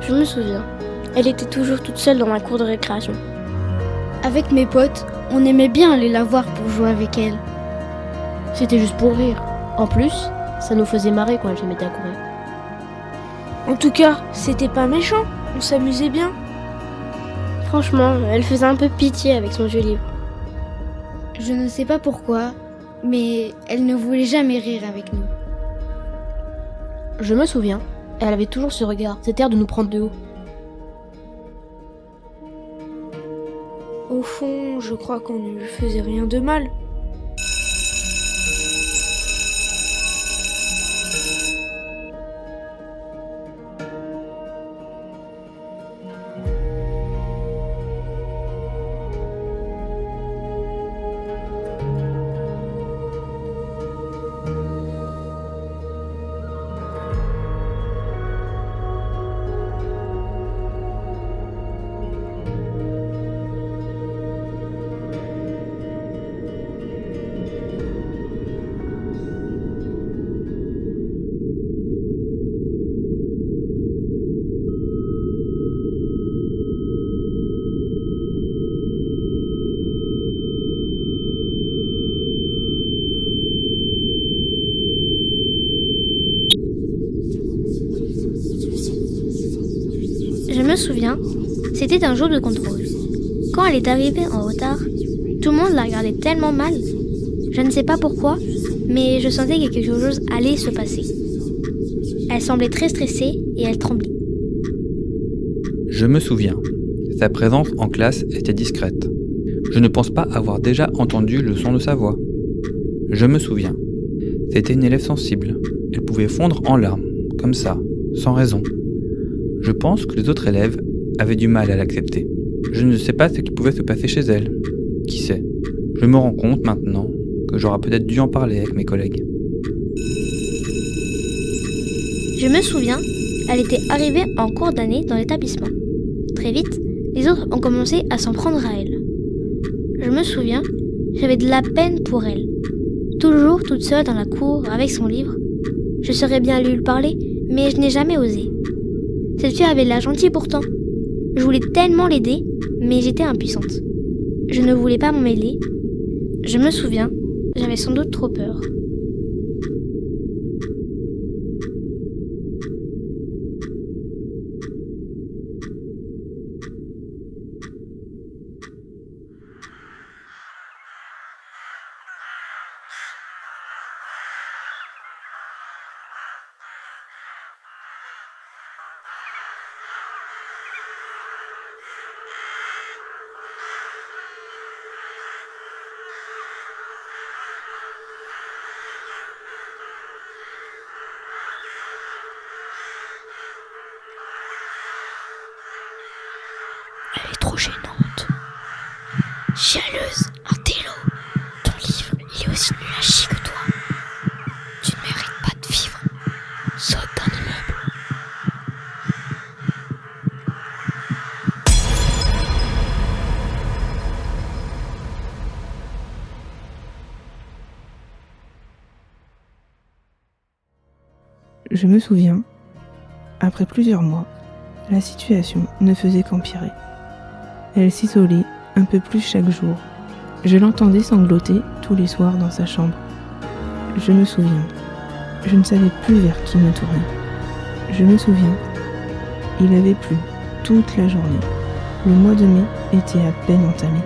Je me souviens, elle était toujours toute seule dans ma cour de récréation. Avec mes potes, on aimait bien aller la voir pour jouer avec elle. C'était juste pour rire. En plus, ça nous faisait marrer quand elle se mettait à courir. En tout cas, c'était pas méchant, on s'amusait bien. Franchement, elle faisait un peu pitié avec son vieux livre. Je ne sais pas pourquoi, mais elle ne voulait jamais rire avec nous. Je me souviens, elle avait toujours ce regard, cet air de nous prendre de haut. Au fond, je crois qu'on ne lui faisait rien de mal. Je me souviens, c'était un jour de contrôle. Quand elle est arrivée en retard, tout le monde la regardait tellement mal. Je ne sais pas pourquoi, mais je sentais que quelque chose allait se passer. Elle semblait très stressée et elle tremblait. Je me souviens, sa présence en classe était discrète. Je ne pense pas avoir déjà entendu le son de sa voix. Je me souviens, c'était une élève sensible. Elle pouvait fondre en larmes, comme ça, sans raison. Je pense que les autres élèves avaient du mal à l'accepter. Je ne sais pas ce qui pouvait se passer chez elle. Qui sait? Je me rends compte maintenant que j'aurais peut-être dû en parler avec mes collègues. Je me souviens, elle était arrivée en cours d'année dans l'établissement. Très vite, les autres ont commencé à s'en prendre à elle. Je me souviens, j'avais de la peine pour elle. Toujours toute seule dans la cour avec son livre. Je serais bien allée lui parler, mais je n'ai jamais osé. Cette fille avait l'air gentille pourtant. Je voulais tellement l'aider, mais j'étais impuissante. Je ne voulais pas m'en mêler. Je me souviens, j'avais sans doute trop peur. Elle est trop gênante. Chialeuse, intello. Ton livre, il est aussi nul à chier que toi. Tu ne mérites pas de vivre. Saute d'un immeuble. Je me souviens, après plusieurs mois, la situation ne faisait qu'empirer. Elle s'isolait un peu plus chaque jour. Je l'entendais sangloter tous les soirs dans sa chambre. Je me souviens, je ne savais plus vers qui me tourner. Je me souviens, il avait plu toute la journée. Le mois de mai était à peine entamé.